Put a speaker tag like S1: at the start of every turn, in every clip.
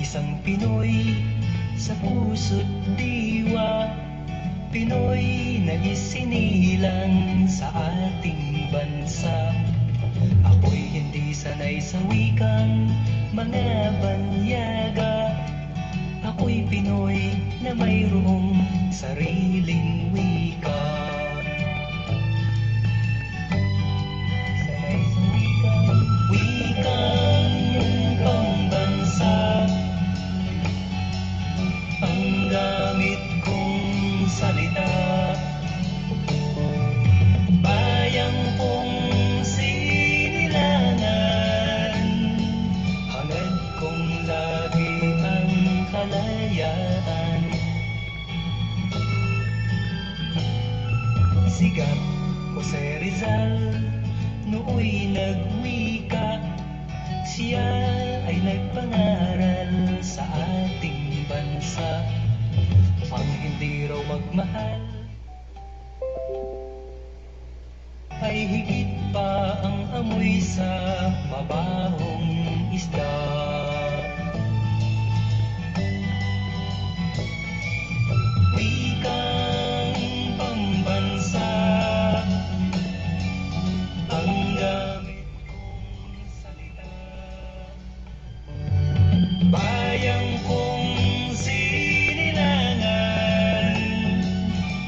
S1: isang Pinoy sa puso't diwa, Pinoy na isinilang sa ating bansa. Ako'y hindi sanay sa wikang mga banyaga, ako'y Pinoy na mayroong sariling wika. Sanay sa wikang pambansa, ang gamit kong salita. Bayang kong sinilangan, hangad kong lagi ang kalayaan. Sigat Jose Rizal nooy nagwika, siya ay nagpangaral sa ating bansa. Ang hindi raw magmahal ay higit pa ang amoy sa mabahong isda. Wikang pambansa, ang gamit kong salita. Bayang kong sinilangan,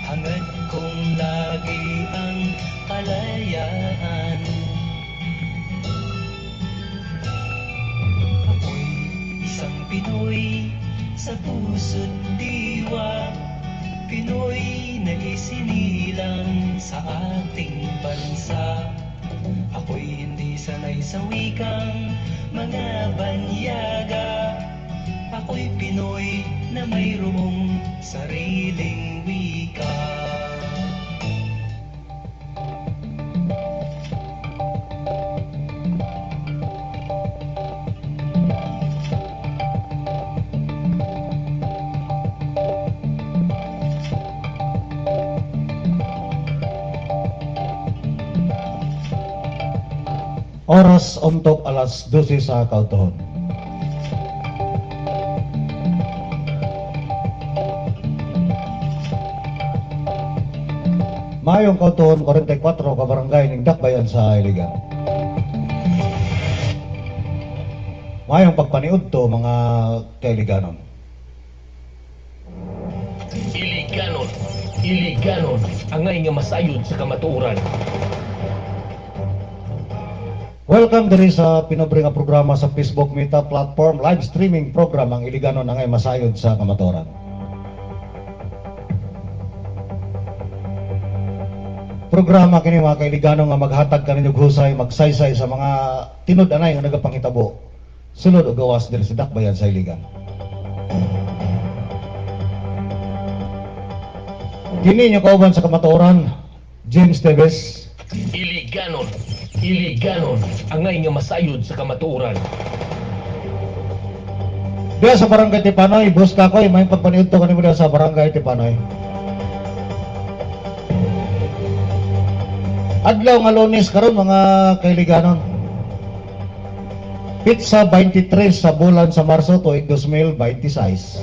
S1: hangad kong lagi ang kalayaan. Ako'y isang Pinoy sa puso't diwa, Pinoy na isinilang sa ating bansa. Ako'y hindi sanay sa wikang mga banyaga, ako'y Pinoy na mayroong sariling wika.
S2: Oras untuk alas 12 sa kautuhon. Mayong kautuhon 44 ka barangay ning Dakbayan sa Iligan. Mayong pagpaniud to mga kailiganon.
S3: Iliganon, angay nga masayod sa kamatuoran.
S2: Welcome diri sa pinobre nga programa sa Facebook Meta platform, live streaming program ang Iliganon angay masayod sa kamatuoran. Programa kini mga kailiganon nga maghatag kaninyo husay, magsaysay sa mga tinud-anay nga nagapangitabo sulod og gawas diri sa Dakbayan sa Iligan. Kini nyo kauban sa kamatuoran, James Teves.
S3: Iliganon, angay nga masayod sa kamatuoran.
S2: Diya sa Barangay Tipanoy, Boss Kakoy, may pagpaniud to kanimo diya sa Barangay Tipanoy. Adlaw nga Lunes karon mga kailiganon. Pizza 23 sa bulan sa Marso tuig 2026.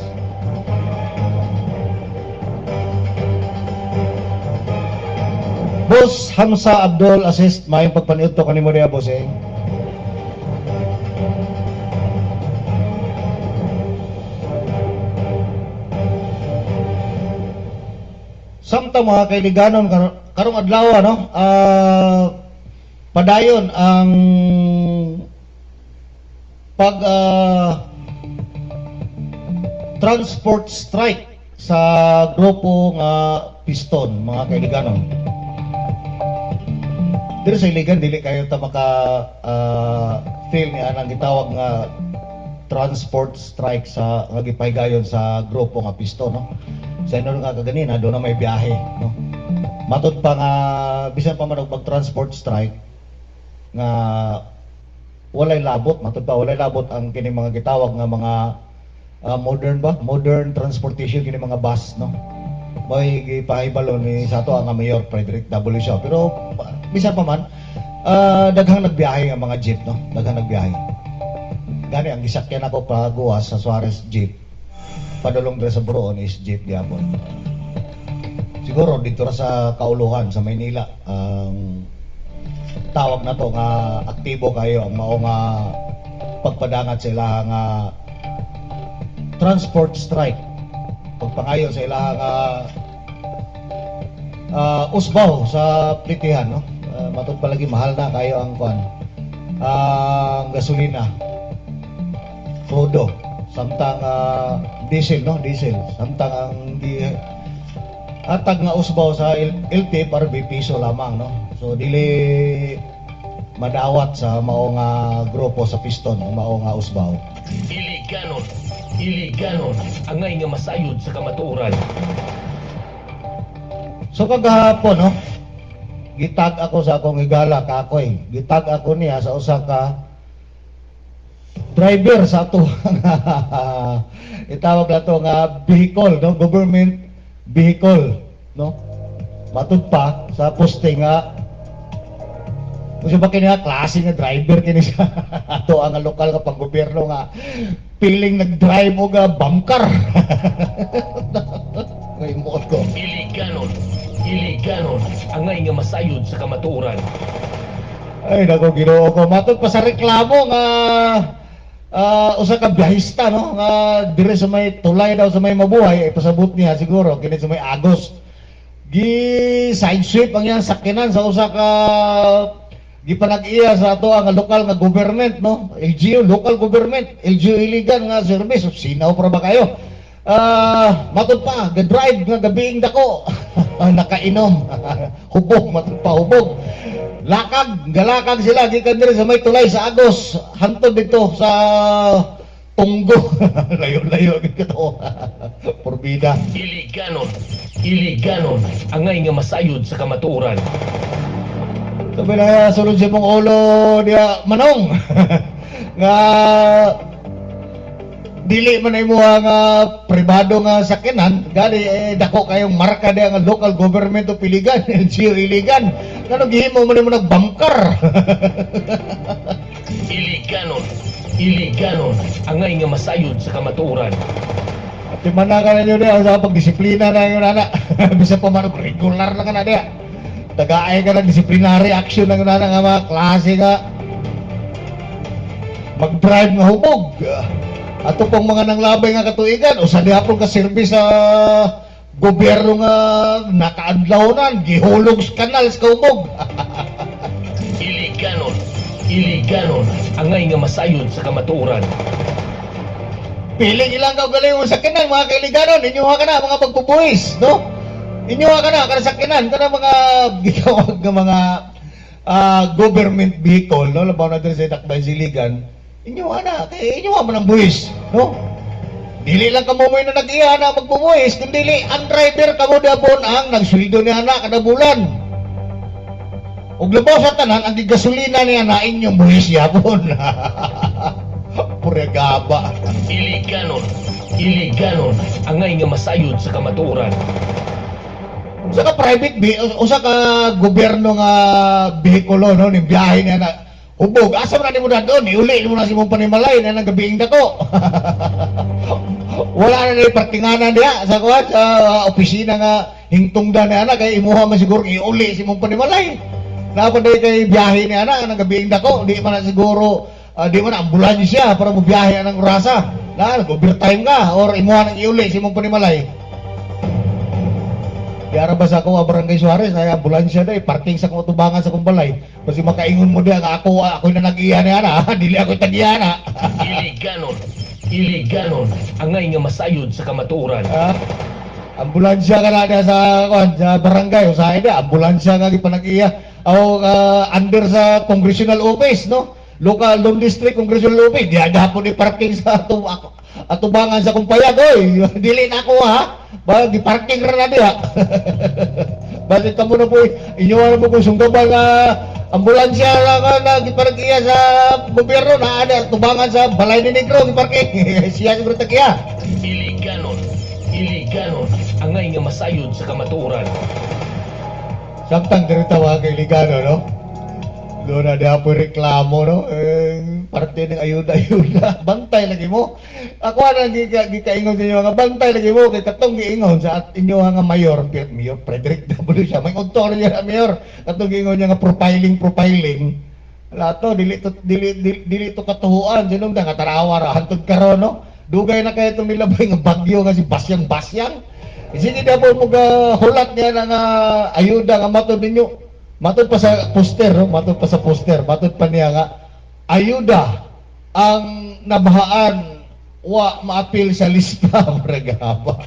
S2: Boss Hamza Abdul assist, may pagpaniud to kanimo diya boss eh. Samtang mga kailiganon karong adlaw ano, padayon ang pag transport strike sa grupo nga Piston mga kailiganon. Diri sa Iligan dili kayo ta maka feel ni anang gitawag nga transport strike sa nga gipahigayon sa grupo nga Piston no. Sa inyo nga kaganina do na may biyahe no. Matud pa nga bisan pa man og mag-transport strike nga walay labot, matud pa walay labot ang kini mga gitawag nga mga modern transportation kini mga bus no. May gipahibalo ni sa ato ang Mayor Frederick W. Shaw. Pero bisan pa man daghang nagbiyahe ang mga jeep no, daghang nagbiyahe. Gani ang gisakyan ako pagawas sa Suarez jeep. Padulong dira sa Broon is jeep gyapon. Siguro dito ra sa Kauluhan sa Maynila ang tawag na to nga aktibo kayo ang mao nga pagpadangat sa ilaha nga transport strike. Pagpangayo sa ilaha nga usbaw sa plitihan, no? Matod palagi mahal na kayo ang kwan. Ang gasolina. Todo. Samtang diesel, no? Diesel. Samtang ang atag nga usbaw sa LT para piso lamang, no? So dili madawat sa mao nga grupo sa piston, mao nga usbaw.
S3: Iliganon, angay nga masayod sa kamatuoran.
S2: So kagahapon, no? Gitag ako sa akong higala kakoy. Gitag ako niya sa usa ka driver sa ato nga itawag na to nga vehicle, no? Government vehicle, no? Matud pa sa poste nga kung siya ba kini nga klase nga driver kini siya ato ang lokal nga panggobyerno nga piling nag-drive o nga bangkar. Ngay mo ko.
S3: Iliganon, angay nga masayod sa kamatuoran.
S2: Ay nako Ginoo ko matud pa sa reklamo nga usa ka biyahista, no, nga dire sa may tulay daw sa may mabuhay ay pasabot niya siguro kini sa may Agos gi side sweep ang iyang sakyanan sa usa ka gipanag-iya sa ato ang lokal nga government, no, LGU local government, LGU illegal nga service. Sinaw para ba kayo? Matud pa ga-drive nga gabiing dako. Nakainom. Hubog, matud pa hubog. Galakag sila gikan diri sa may tulay sa Agos hantod dito sa Tunggo. Layo-layo gito. Porbida.
S3: Iliganon, angay nga masayod sa kamatuoran.
S2: Sabi na sulod siya mong ulo niya manong. Nga dili man ay muha nga pribado nga sakyanan gani dako kayong marka diya nga local government o piligan. LGU iligan kano gihimo man mo nagbangkar.
S3: Iliganon, angay nga masayod sa kamatuoran.
S2: At timanakan ninyo diya sa pagdisiplina na yun anak. Bisa pa man regular na ka na diya. Tagaay ka ng disciplinary action na yun anak nga mga klase nga mag-drive nga hubog. Ato pong mga nanglabay nga katuigan usa diha pong ka-service sa gobyerno nga nakaadlawnan gihulog sa kanal sa kaubog.
S3: Iliganon, angay nga masayod sa kamatuoran.
S2: Piling ilang kaugaling mo sa kinan mga kailiganon, inyuha ka na mga pagpupuwis, no? Inyuha ka na kada sa kinan kana mga gitawag nga mga government vehicle, no? Labaw na din sa Dakbayan Siligan. Inyuha na, kaya inyuha mo ng buwis, no? Dili lang kamo mo na nag-iya na magbubuwis, kundi ang driver kamo dabon ang nagsweldo niya na kada bulan. Ug labaw sa tanan ang gigasolina niya na inyong buwis yapon. Pure gaba.
S3: Iliganon, angay nga masayod sa kamatuoran.
S2: Usa ka private usa ka gobyerno nga behikulo, no, ni biyahe niya na hubog. Asa man ni mo na doon, iuli mo na si mong panimalay na nagabiing dako. Wala na ni parkinganan diya sa kuwan sa opisina nga hingtungdan ni ana kay imuha man siguro iuli si mong panimalay. Dapat day kay biyahe ni ana nagabiing dako, di man na siguro di man ambulansya para mo biyahe ang orasa. Na overtime ka or imuha nang iuli si mong panimalay. Diara ba sa ako Barangay Suarez ay ambulansya day parking sa kong tubangan sa kong balay. Kasi makaingon mo diya nga ako na nag-iya ni ana, dili ako tag-iya na.
S3: Iliganon, angay nga masayod sa kamatuoran.
S2: Ambulansya ka na diya sa barangay usahay diya, ambulansya nga gipanag-iya. O under sa congressional office, no? Local district congressional office, diya gahapon i-parking sa atubangan sa kumpayag, oy. Dili na ako ha. Ba gi-parking ra na diya. Basta kamo na po inyo na po kung sunggaban nga ambulansya lang na gipanag-iya sa gobyerno na ada tubangan sa Balay ni Negro gi-parking. Siya siguro tagiya.
S3: Iliganon, angay nga masayod sa kamatuoran.
S2: Samtang diri tawa kay Ligano, no? Doon na diha po reklamo, no? parte ng ayuda-ayuda. Bantay lagi mo. Ako na gikaingon sa inyo nga bantay lagi mo kay katong giingon sa inyo nga mayor, Mayor Frederick W siya. May kontor niya na mayor. Katong giingon niya nga profiling. Lato dili to katuhuan sinong nga tarawa ra hantod karon no. Dugay na kay itong nilabay nga bagyo nga si Basyang. Sige na po mga hulat niya na nga ayuda nga matod ninyo. Matod pa sa poster, no? Matod pa niya nga ayuda ang nabahaan wa maapil sa lista regaba.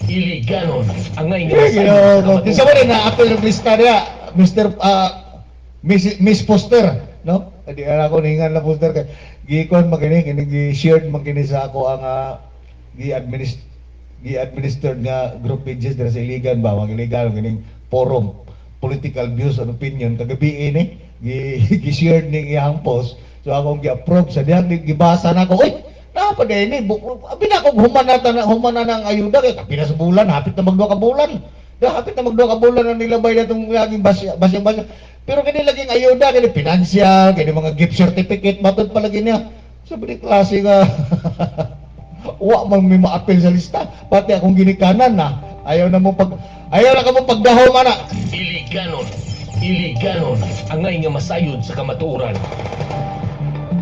S3: Iliganon. Angay nga
S2: Gino, kinsa man na apil ng lista niya, Mr. Miss Poster, no? Di ako ningan na poster kay gikon magini kini shared magini sa ako ang gi-administered nga group pages dira sa Iligan ba, mag-iligan kining forum political views and opinion kagabi ini gi-share ning iyang post so akong gi-approve sa diyan gibasa na ko oy dapat ini abi na ko humana ng ayuda kay kapila sa bulan hapit na magduha ka bulan ang nilabay na itong laging basyang pero kini laging ayuda kini financial kini mga gift certificate matod pa lagi niya sabi ni klase nga wa man may maapil sa lista pati akong ginikanan na ayaw na ka mo pagdahom ana.
S3: Iliganon. Angay nga masayod sa kamatuoran.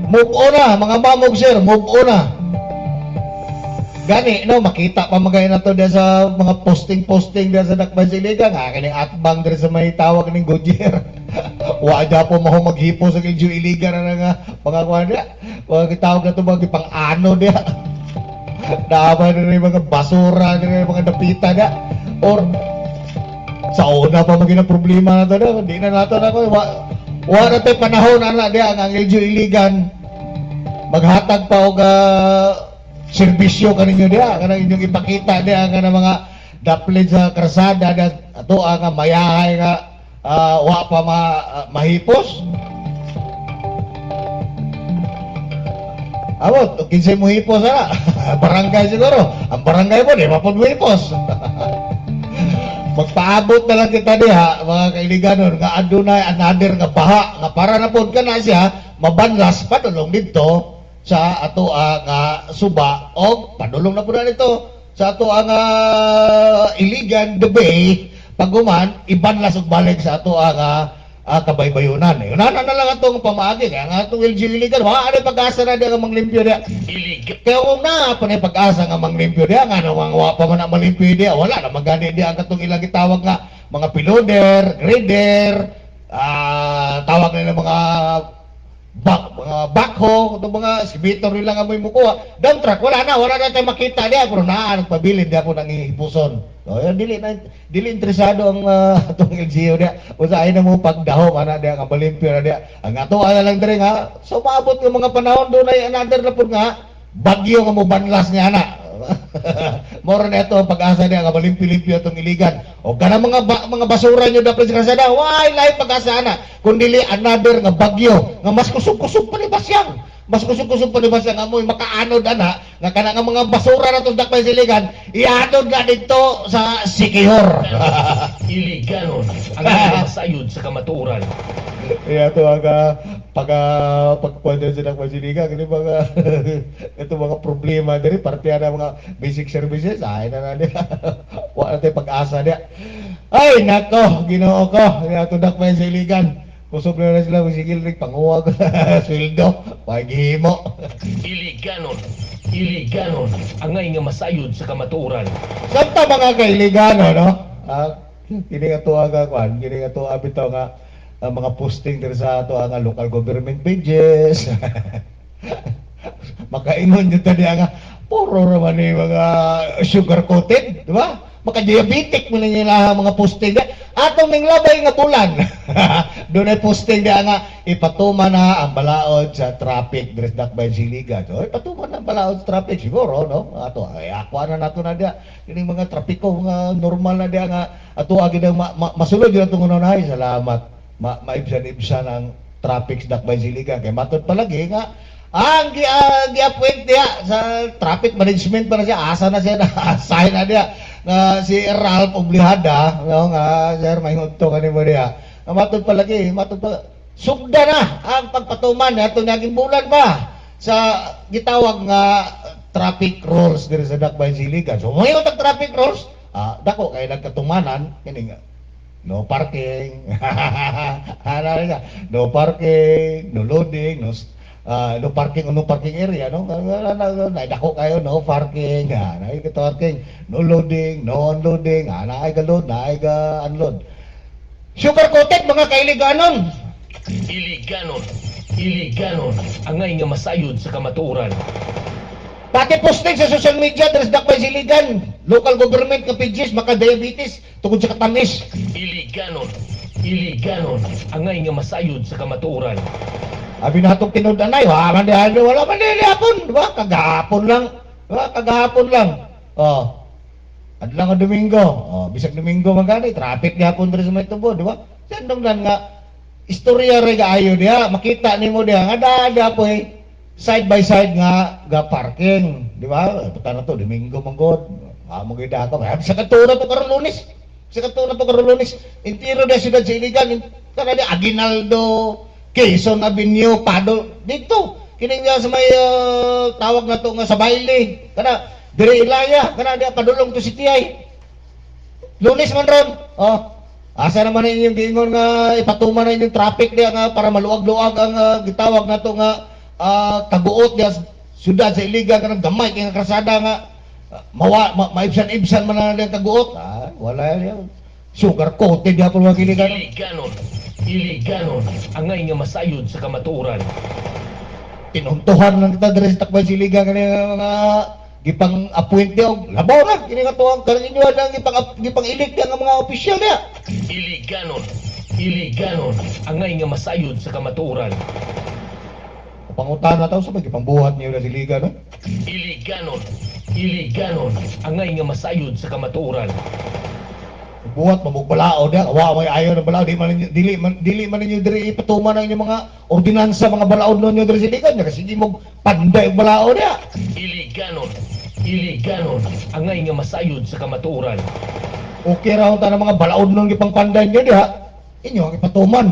S2: Move on na, mga mamog sir, move on na. Gani, no, makita pa magay na to diyan sa mga posting diyan sa Dakbayan sa Iligan. Kining atbang diyan sa may tawag ning Goodyear. Wa dya po maho maghipo sa Kiljo Iligan na nga mga kuan diya. Wa gitawag na to mga pang-ano diya. Dapat na yung mga basura, na yung mga dapita niya. Or, sa una pa maging problema na ito na. Hindi na nato na ko. Wala na tayo panahon, anak niya, ang LGU Iligan. Maghatag pa o serbisyo ka ninyo niya. Kanang inyong ipakita niya, ang mga daplit sa karsada, ato ang mayahay nga, wa pa mahipos. Awot, kinsay mo hipos na. Barangay siguro. Ang barangay mo, di mapod mo hipos. Magpaabot na lang kita diha, mga kailiganon, nga adunay another nga baha, nga para na pod ka na siya, mabanlas, padulong dito sa ato nga suba, o padulong na po na dito sa ato nga Iligan, the Bay, paguman, ibanlas og balik sa ato nga kabaybayunan. Yunan na lang atong pamaagi kaya nga atong LG Iligan wa ano pag-asa na diya nga manglimpyo diya. Kaya kung na pa ni pag-asa nga manglimpyo diya nga nang wa pa man na malimpyo diya wala na magani diya ang katong ilang gitawag nga mga piloder, grader, tawag nila mga backhoe, itong mga excavator nila nga may mukuha. Dump truck, wala na tayo makita diya pero nagpabilin diya po nang ihipuson. So, yun, dili interesado ang itong LGU diya. Usahay na mo pagdahom, diya, nga balimpyo na diya. Ang ato, lang din nga, so maabot ng mga panahon doon ay another na po nga, bagyo nga mo banlas niya na. Moro na ito ang pag-asa niya nga malimpyo-limpyo itong Iligan o kana mga basura nyo dapat sa kasada why lahat pag-asa na kundi another nga bagyo nga mas kusog-kusog pa ni Basyang amoy makaanod ana nga kana nga mga basura na itong Dakbayan sa Iligan ianod na dito sa Sikihor.
S3: Iliganon ang masayod sa kamatuoran.
S2: Iya to aga pagkuwento sa Dakbayan sa Iligan kini mga ito mga problema diri parte na mga basic services ay na niya wala tayo pag-asa niya ay nako Ginoo ko ato Dakbayan sa Iligan kusog na sila sigil rig panguwag sweldo paghimo.
S3: Iliganon angay nga masayod sa kamatuoran.
S2: Samta mga kailigan no kini nga to aga kwan kini nga to abitaw nga mga posting diri sa ato nga local government pages. Makaingon yun tadi nga puro raman ni mga sugar coated, di ba? Maka-diabetic mo nila mga posting niya. Atong ning labay nga bulan. Doon ay posting niya nga ipatuma na ang balaod sa traffic diri sa Dakbayan sa Iligan. So ipatuma na ang balaod sa traffic siguro no. Ato ay akwa na nato na dia kining mga trapiko nga normal na dia nga ato agi masulod yun atong unahay. Salamat. Maibsan-ibsan ang traffic sa Dakbayan sa Iligan kay matod palagi nga ang gi-appoint niya sa traffic management pa na siya asa na siya na assign na dia nga si Ralph Oblihada no nga sir may hudto kanimo diha matod palagi matod pa sugda na ang pagpatuman ato naging bulan ba sa gitawag nga traffic rules diri sa Dakbayan Siligan. So mayo tag traffic rules, dako kay nagkatumanan kini nga no parking. Ano nga? No parking, no loading, no parking no parking area no. Dako kayo no parking, naay ka parking, no loading, no unloading, naay ka load, naay ka unload. Sugar coated mga kailiganon.
S3: Iliganon, angay nga masayod sa kamatuoran.
S2: Pati posting sa social media diri sa Dakbayan Siligan, local government nga pages maka diabetes tungod sa katamis.
S3: Iliganon, angay nga masayod sa kamatuoran.
S2: Abi na itong tinudanay, wala man di hapon, di ba? Kagahapon lang, di ba? Kagahapon lang. Adlang nga Domingo, bisag Domingo magani, traffic di hapon diri sa may tubo, di ba? Sandong dan nga, istorya rin ayo diha, makita nimo diha, nga dada po side by side nga parking, di ba? Puta na to, Domingo manggod, maganda ka, sa katuna to karon Lunes, intiro na siyudad sa Iligan, kana di Aguinaldo, Quezon Avenue, Pado, dito. Kining nga sa may tawag na to nga sa baile. Kana, dire Ilaya, kana di padulong to City ay. Lunes man ron. Asa naman inyong giingon nga ipatuman na inyong traffic diya nga para maluwag-luwag ang gitawag na to nga taguot diya siyudad sa Iligan kanang gamay kay nga krasada nga maibsan-ibsan man na diya taguot. Wala yan. Sugar coated diya po mga Iligan.
S3: Iliganon, angay nga masayod sa kamatuoran.
S2: Tinuntuhan lang kita diri sa Dakbayan Siligan kanina mga gipang appoint diyo. Labaw na kini nga tuwang karon inyo ang gipang elect nga mga opisyal niya.
S3: Iliganon, angay nga masayod sa kamatuoran.
S2: Pangutan na taw sa gipang buhat niyo na Siligan no?
S3: Iliganon, angay nga masayod sa kamatuoran.
S2: Buhat mamugbalao dia, wa may ayo na balao dili man ninyo diri ipatuman ang inyong mga ordinansa mga balaod ninyo diri sa Siligan kasi di mo panday og balao dia.
S3: Iliganon, angay nga masayod sa kamatuoran.
S2: Okay ra ta mga balaod nung gipang panday niyo diha. Inyo ang ipatuman.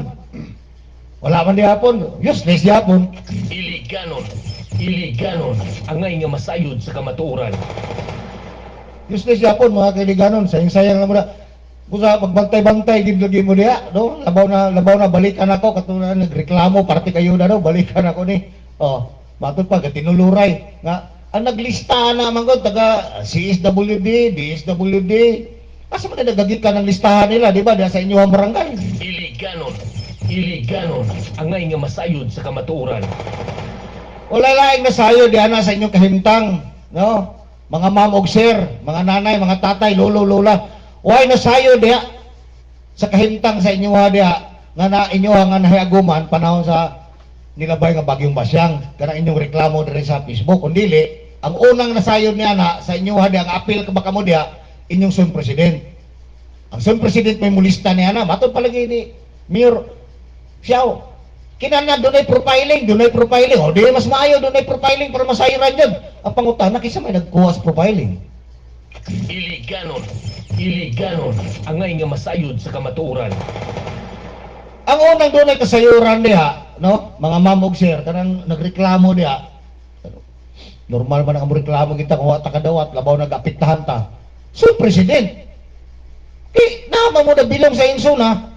S2: Wala man di hapon, useless di hapon.
S3: Iliganon, angay nga masayod sa kamatuoran.
S2: Useless di hapon mga kailiganon, sayang-sayang na mo na. Kusa magbantay-bantay gid lagi mo diha, no? Labaw na balikan ako katulad nagreklamo parte kayo na daw balikan ako ni. Matod pa tinuluray nga ang naglista na mangod taga CSWD, DSWD. Asa man nagagikan ng listahan nila, di ba? Diha sa inyong barangay.
S3: Iliganon, angay nga masayod sa kamatuoran.
S2: Wala laing nasayo diha na sa inyong kahimtang, no? Mga ma'am og sir, mga nanay, mga tatay, lolo, lola. Why nasayo diha sa kahimtang sa inyo diha nga na inyo nga nahiaguman panahon sa nilabay nga bagyong Basyang kanang inyong reklamo diri sa Facebook kun dili ang unang nasayo niya na sa inyo diha nga apil ka baka mo diha inyong sun president. Ang sun president may mulista niya na matod palagi ni Mayor Xiao. Kinana dunay profiling, o di mas maayo dunay profiling para masayran jud. Ang pangutana kisa may nagkuha sa profiling.
S3: Iliganon, angay nga masayod sa kamatuoran.
S2: Ang unang dunay kasayuran diha, no? Mga ma'am og sir kanang nagreklamo diha. Normal man ang reklamo kita kung ta kadawat labaw nagapiktahan ta. So president. Naman mo na bilong sa inso na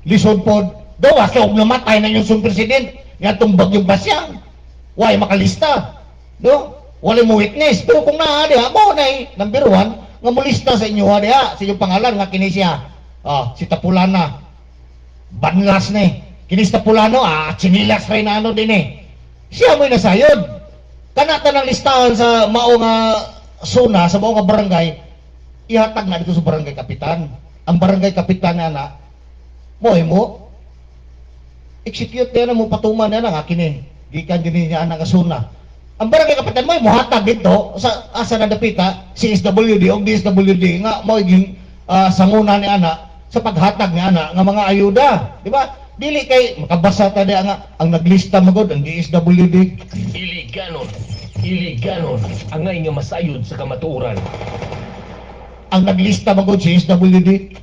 S2: lisod pod. Daw sa og namatay na yung sun president nga tong bagyong Basyang. Why makalista? No? Wala mo witness. Pero kung naa diha mo na number 1 nga mulista sa inyo diha sa inyong pangalan nga kini siya si Tapulana banlas ni kini si Tapulano chinilas ray na ano din siya mo'y nasayod kanata ng listahan sa mao nga zona sa mao nga barangay ihatag na dito sa barangay kapitan ang barangay kapitan na mo execute na mo patuman na nga kini gikan din niya nga zona. Ang barangay kapitan mo muhatag dito sa asa na dapita CSWD o DSWD nga mo iging sanguna ni ana sa paghatag ni ana nga mga ayuda, di ba? Dili kay makabasa ta diha nga ang naglista magod ang DSWD.
S3: Iliganon, angay nga masayod sa kamatuoran.
S2: Ang naglista magod CSWD.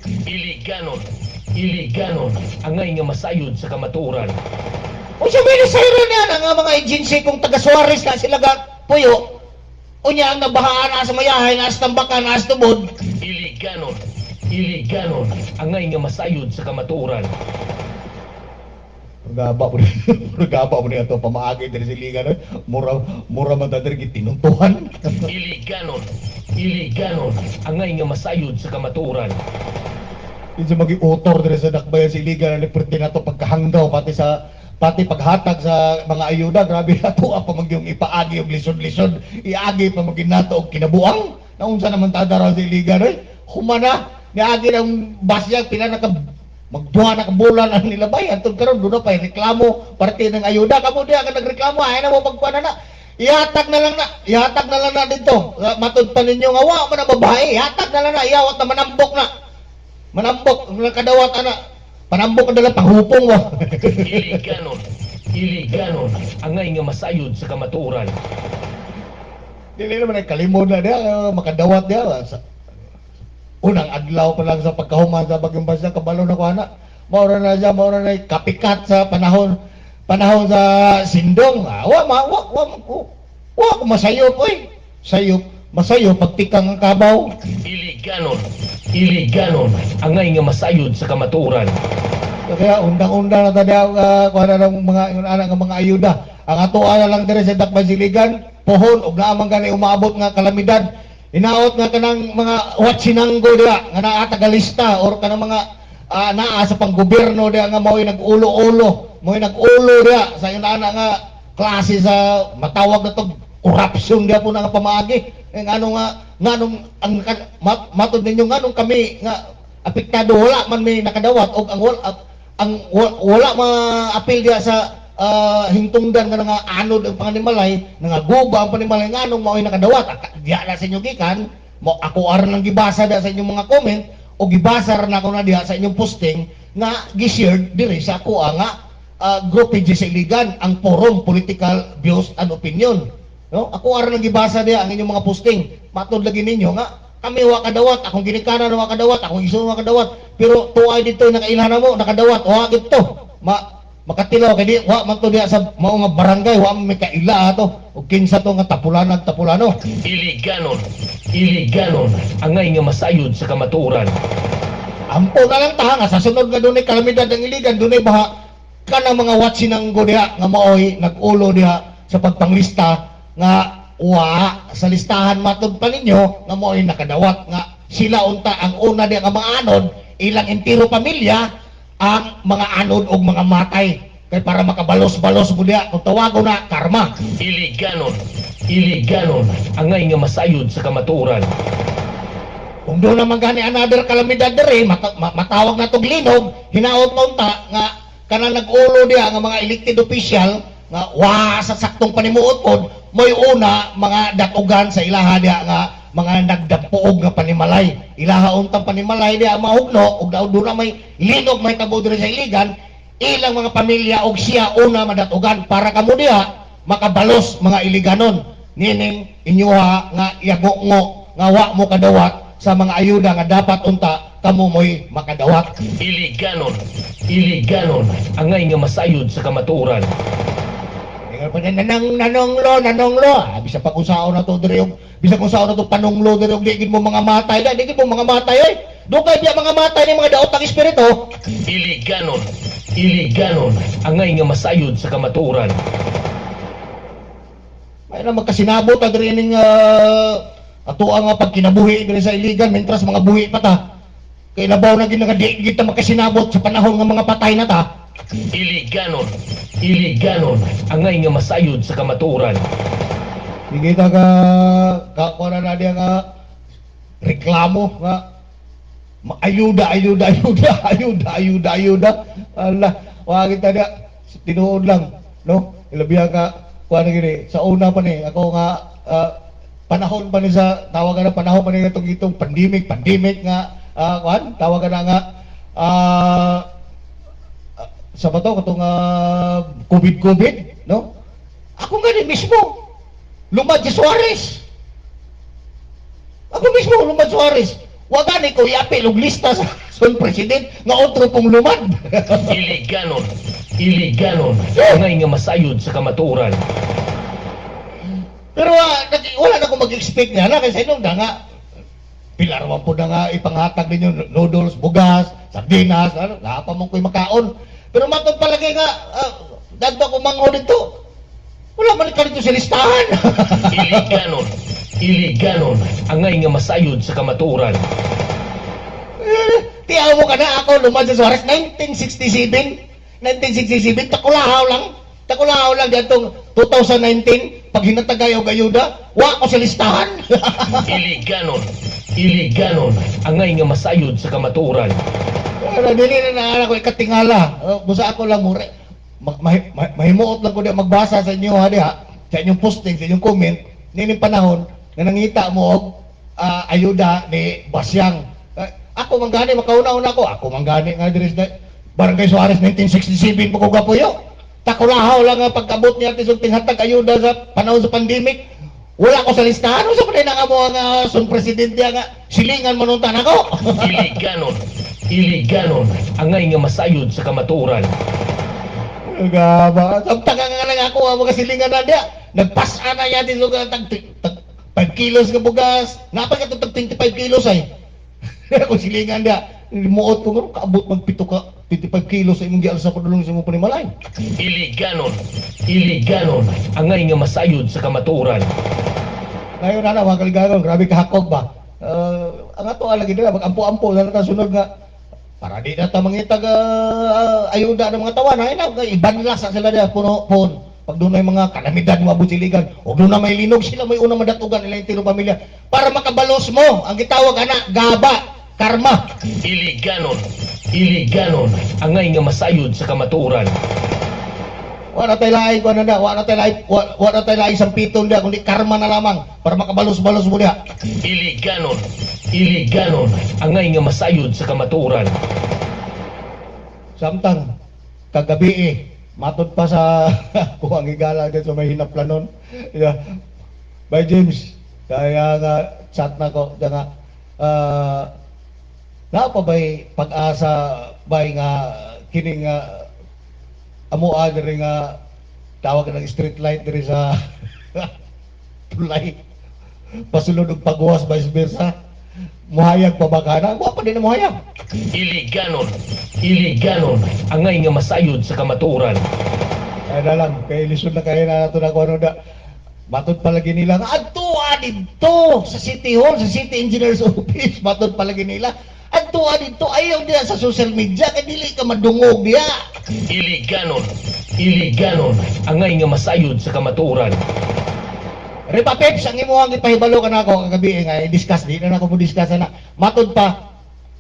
S3: iliganon angay nga masayod sa kamatuoran.
S2: O siya may nasayro niya nga mga agency kung taga Suarez na sila ga puyo. O niya ang nabahaan na sa mayahay, na sa tambakan, na sa tubod.
S3: Iliganon angay nga masayod sa kamatuoran.
S2: Gaba mo gaba mo niya ito, pamaagi dari sa liga no? Mura man tayo tinuntuhan.
S3: Iliganon angay nga masayod sa kamatuoran.
S2: Isa maging author dari sa dakbayan sa liga na nagperti na ito pagkahanggaw, pati paghatag sa mga ayuda, grabe na ito, pa magyong ipaagi yung lisod-lisod, iagi pa maging nato og kinabuang, naunsa naman tada raw sa liga no? Humana, niagi ng basyag, pila na magduha na kabulan ang nilabay, antong karon doon pa reklamo parte ng ayuda, kamo diya ka nagreklamo, ay na mo magkuana na. Ihatag na lang na dito. Matud pa ninyo nga wa man na babae, ihatag na lang na, iyawat na manambok kadawat ana. Panambok na lang panghupong mo.
S3: Iliganon angay nga masayod sa kamatuoran.
S2: Dili naman ay kalimod na diya, makadawat diya. Unang adlaw pa lang sa pagkahuman sa Bagyong Basya, kabalo na ko ana. Maura na kapikat sa panahon sa sindong. Wa ko masayop oy. Masayop pagtikang ang kabaw.
S3: Iliganon angay nga masayod sa kamatuoran.
S2: Kaya undang-undang na tadya kuha na ng mga ayuda. Ang atoa na lang dire sa Dakbayan Siligan, pohon ug naamang gani umaabot nga kalamidad. Inaot nga kanang mga watsinanggo diya nga naa tagalista or kanang mga naa sa panggobyerno diya nga mao'y nag-ulo diya sa inana nga klase sa matawag na to corruption diya po na nga pamaagi. Nganong ang matod ninyo nganong kami nga apektado, wala man may nakadawat og ang wala ma-apil diya sa hingtungdan nga anod ang panimalay, nga guba ang panimalay, nganong mao'y nakadawat. Diya na sa inyo gikan, ako aron lang gibasa da sa inyong mga comment o gibasa na ako na diha sa inyong posting nga gi-share diri sa ako nga group page sa Iligan, ang forum political views and opinion. No? Ako aron lang gibasa diha ang inyong mga posting. Matod lagi ninyo nga kami wa kadawat, akong ginikanan wa kadawat, akong iso wa kadawat, pero tuay dito nakailhan mo nakadawat, wa gito. Makatilaw kay di wa man to diha sa mao nga barangay, wa man may kaila ato ug kinsa to nga tapulano.
S3: Iliganon angay nga masayod sa kamatuoran.
S2: Ampo na lang ta nga sa sunod nga dunay kalamidad ang Iligan, dunay baha kana mga watsinanggo diha nga maoy nag-ulo diha sa pagpanglista nga wa sa listahan matod pa ninyo nga mo'y nakadawat nga sila unta ang una diya nga mga anod, ilang entero pamilya ang mga anod og mga matay kay para makabalos-balos mo diya kung tawago na karma.
S3: Iliganon angay nga masayod sa kamatuoran.
S2: Kung doon naman gani another kalamidad dere, matawag na tog linog, hinaot mo unta nga kana nag-ulo diya nga mga elected official nga wa sa saktong panimuot pod mo'y una mga datugan sa ilaha diya nga mga nagdapuog nga panimalay. Ilaha untang panimalay diya mahugno ug daw doon na may linog may tabo diri sa Iligan, ilang mga pamilya og siya una madatugan para kamo diha makabalos mga Iliganon. Nining inyuha nga yagongo nga wa mo kadawat sa mga ayuda nga dapat unta kamo mo'y makadawat.
S3: Iliganon angay nga masayod sa kamatuoran.
S2: Nanonglo, bisa pag-usao na to dire yung bisa kung sao na to panunglo dire yung digid mo mga matay da, digid mo mga matay oy. Do kay biya mga matay ni mga daot ang espiritu.
S3: Iliganon angay nga masayod sa kamatuoran.
S2: May na magkasinabot ta dire ning ato ang pagkinabuhi dire sa Iligan mentras mga buhi pa ta. Kay labaw na gid nga di kita magkasinabot sa panahon nga mga patay na ta.
S3: Iliganon angay nga masayod sa kamatuoran.
S2: Hindi kita kuha na diya nga reklamo nga ayuda. Allah, wag kita diya tinuod lang, no? Ilabihan ka kuha na gini sa una pa ni ako nga panahon pa ni sa tawagan na panahon pa ni itong pandemic nga kuan tawagan na nga sa bato katong COVID, no? Ako nga din mismo lumad si Suarez. Ako mismo lumad Suarez. Wa gani ko iapil og lista sa Son president nga otro pong lumad.
S3: Iliganon, angay nga masayod sa kamatuoran.
S2: Pero wala na akong mag-expect nga na kasi nung da nga pilar man po na nga ipanghatag ninyo noodles, bugas, sardinas, ano, pa mong ko'y makaon. Pero matod palagi nga, dagdag ko mango dito. Wala man ka dito sa listahan.
S3: Iliganon, angay nga masayod sa kamatuoran.
S2: Tiyaw mo ka na ako, lumad sa Suarez, 1967, takulahaw lang dito 2019, pag hinatagay o gayuda, wa ko sa listahan.
S3: Iliganon, angay nga masayod sa kamatuoran.
S2: Dili na anak ko ikatingala. Busa ako lang mure. Mahimuot lang ko na magbasa sa inyo ha diha, sa inyong posting, sa inyong comment, nining panahon na nangita mo og ayuda ni Basyang. Ako manggani makauna-una ko. Ako manggani nga diri sa Barangay Suarez 1967 pa ko gapuyo. Takulahaw lang nga pagkabot niya tisog tinghatag ayuda sa panahon sa pandemic. Wala ko sa listahan. Sa pa na nga mo nga son presidente nga silingan manuntan ako.
S3: Iliganon, angay nga masayod sa kamatuoran.
S2: Gaba, samtang nga lang ako ang mga silingan na dia. Nagpasa na yan tisog tag 5 kilos nga bugas. Napag ito tag 25 kilos ay. Kung silingan dia, muot ko nga, kaabot mag 25 kilos sa imong gial sa padulong sa imong panimalay.
S3: Iliganon, angay nga masayod sa kamatuoran.
S2: Ngayon na mga kaliganon, grabe kahakog ba? Ang ato lagi nila, mag-ampo-ampo na natin sunod nga, para di na ta mangitag ayuda ng mga tawanan, ibanlas sa sila niya, puno-pun. Pag doon na yung mga kalamidad mga butsiligan, o doon na may linog, sila may unang madatugan nila yung tirong pamilya. Para makabalos mo, ang gitawag anak, gaba, karma.
S3: Iliganon, angay nga masayod sa kamatuoran.
S2: Wala tayo laing ko na wala tayo laing sampiton dia, kundi karma na lamang para makabalos-balos mo dia.
S3: Iliganon, angay nga masayod sa kamatuoran.
S2: Samtang kagabi matod pa sa kung ang igala dito sa may hinaplanon. Yeah. By James, kaya nga chat na ko nga pa ba'y pag-asa ba'y nga kining amuan diri nga tawag ng street light diri sa tulay pasulod og pagwas vice versa muhayag pa ba kana wa pa din na muhayag.
S3: Iliganon, angay nga masayod sa kamatuoran.
S2: Ay na lang kay lisod na kay na nato na ko ano da matod palagi nila nga adto dito sa City Hall, sa City Engineers Office, matod palagi nila adto dito ayaw diya sa social media kay dili ka madungog diya.
S3: Iliganon, angay nga masayod sa kamatuoran.
S2: Repapeps, ang imo ang ipahibalo ka na ako kagabi nga i-discuss di na ako mo discuss na matod pa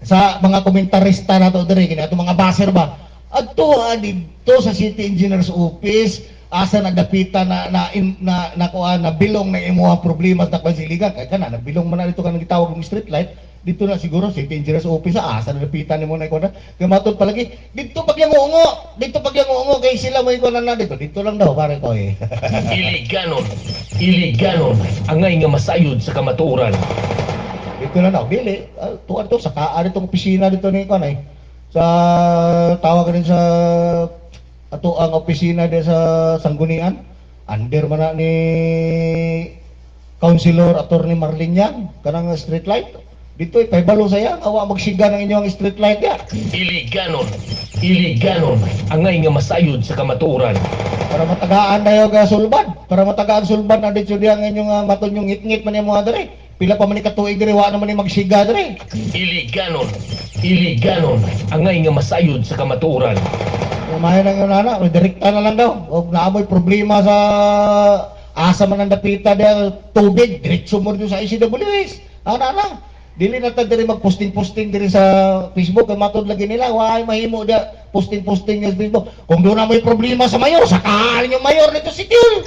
S2: sa mga komentarista nato diri kini ato mga baser ba adto dito sa City Engineers Office asa nagdapitan na bilong na imuha problema sa pansiligan kay kana nabilong man na dito kanang gitawag ng street light dito na siguro City Engineers Office asa nagdapitan nimo na ikuan kay matod palagi dito pagyango kay sila mo ikuan na dito lang daw pare ko
S3: Iliganon, angay nga masayod sa kamatuoran.
S2: Dito na dili tuwan to sa kaan itong opisina dito ni ikuan ay sa tawag din sa ato ang opisina de sa Sanggunian under man na ni Councilor Attorney Marlin kanang street light dito ipahibalo saya awa magsiga ng inyong street light ya.
S3: Iliganon, angay nga masayod sa kamatuoran.
S2: Para matagaan dayo ga sulban para matagaan sulban na dito diya ang inyong maton yung ngit-ngit man yung mga diri pila pa man ni katuig diri wa naman ni magsiga diri.
S3: Iliganon, angay nga masayod sa kamatuoran.
S2: Umahay na yung nana, direkta na lang daw. Huwag naamoy problema sa asa man ang dapita dahil tubig, diretso mo rin sa ICWS. Nana, dili na tayo diri mag-posting-posting diri sa Facebook. Kaya matod lagi nila, why mahimo dia posting-posting sa Facebook. Kung doon na may problema sa mayor, sakahan yung mayor nito si Tiul.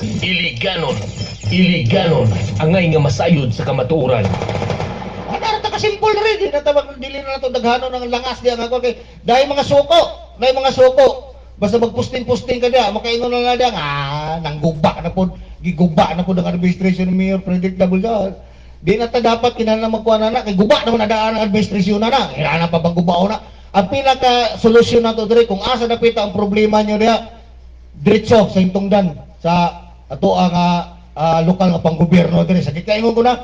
S3: Iliganon, angay nga masayod sa kamatuoran.
S2: Ano ta kasimple na rin, dili na nato daghano ng langas diya nga kay dahil mga suko. Basta mag-posting-posting ka diya, makaingon na nga diya, nangguba na po, giguba na po ng administration ni Mayor Predictable diya. Di na ta dapat kinahanglan magkuha na kay guba naman nadaan ang administrasyon na. Kailangan pa bang gubaw na. Ang pinaka solusyon nato dire kung asa dapita ang problema nyo diha, diretso sa hintungdan sa ato ang lokal nga panggobyerno dire. Sa kikaingon ko na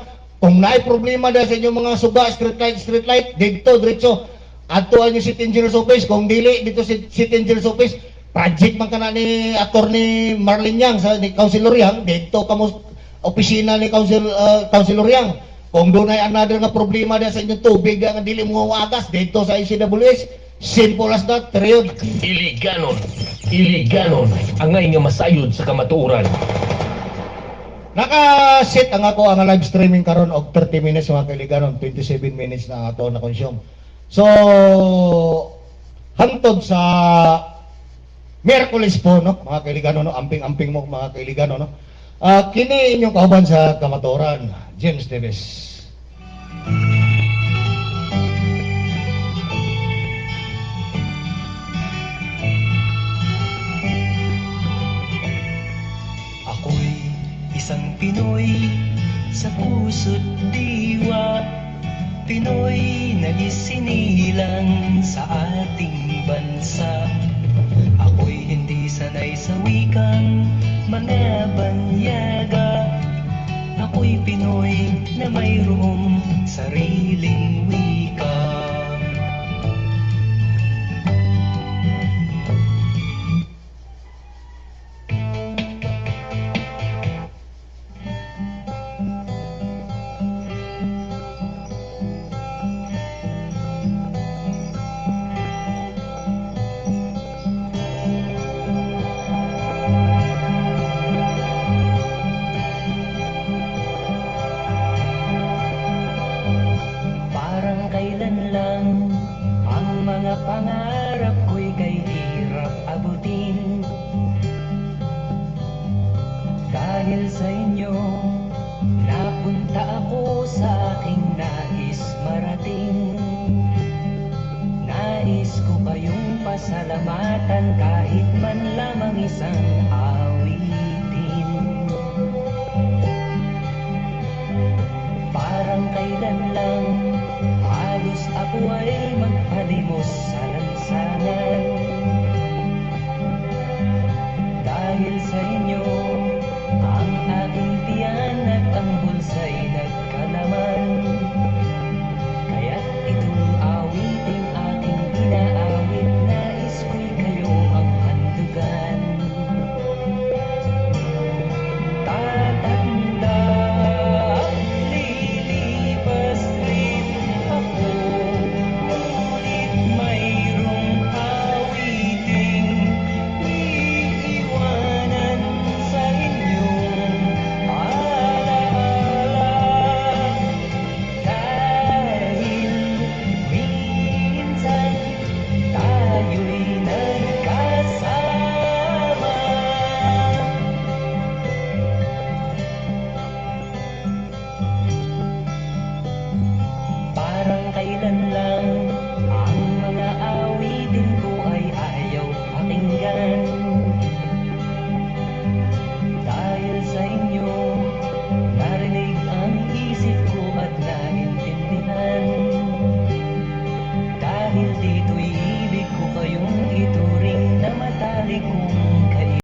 S2: kung naay problema dahil sa inyong mga suga, street light, dito, diretso. Ato ang City Engineer's Office, kung dili dito si City Engineer's Office, project man ka na ni Attorney Marlene Yang, ni Councilor Yang, dito ka mo opisina ni Councilor Yang. Kung doon ay another nga problema dahil sa inyong tubig nga dili mo wagas, dito sa ICWS, simple as that, period.
S3: Iliganon, angay nga masayod sa kamatuoran.
S2: Naka-set ang ako ang live streaming karon og 30 minutes mga kaibigan, 27 minutes na ato na consume. So hantod sa Miyerkules po no, mga kaibigan no, amping-amping mo mga kaibigan no. Kini inyong kauban sa kamatuoran, James Davis.
S1: Isang Pinoy sa puso't diwa, Pinoy na isinilang sa ating bansa. Ako'y hindi sanay sa wikang mga banyaga. Ako'y Pinoy na mayroong sariling wika. Kailan lang ang mga pangarap ko'y kay hirap abutin. Dahil sa inyo, napunta ako sa aking nais marating. Nais ko kayong pasalamatan kahit man lamang isang awitin. Parang kailan lang halos ako ay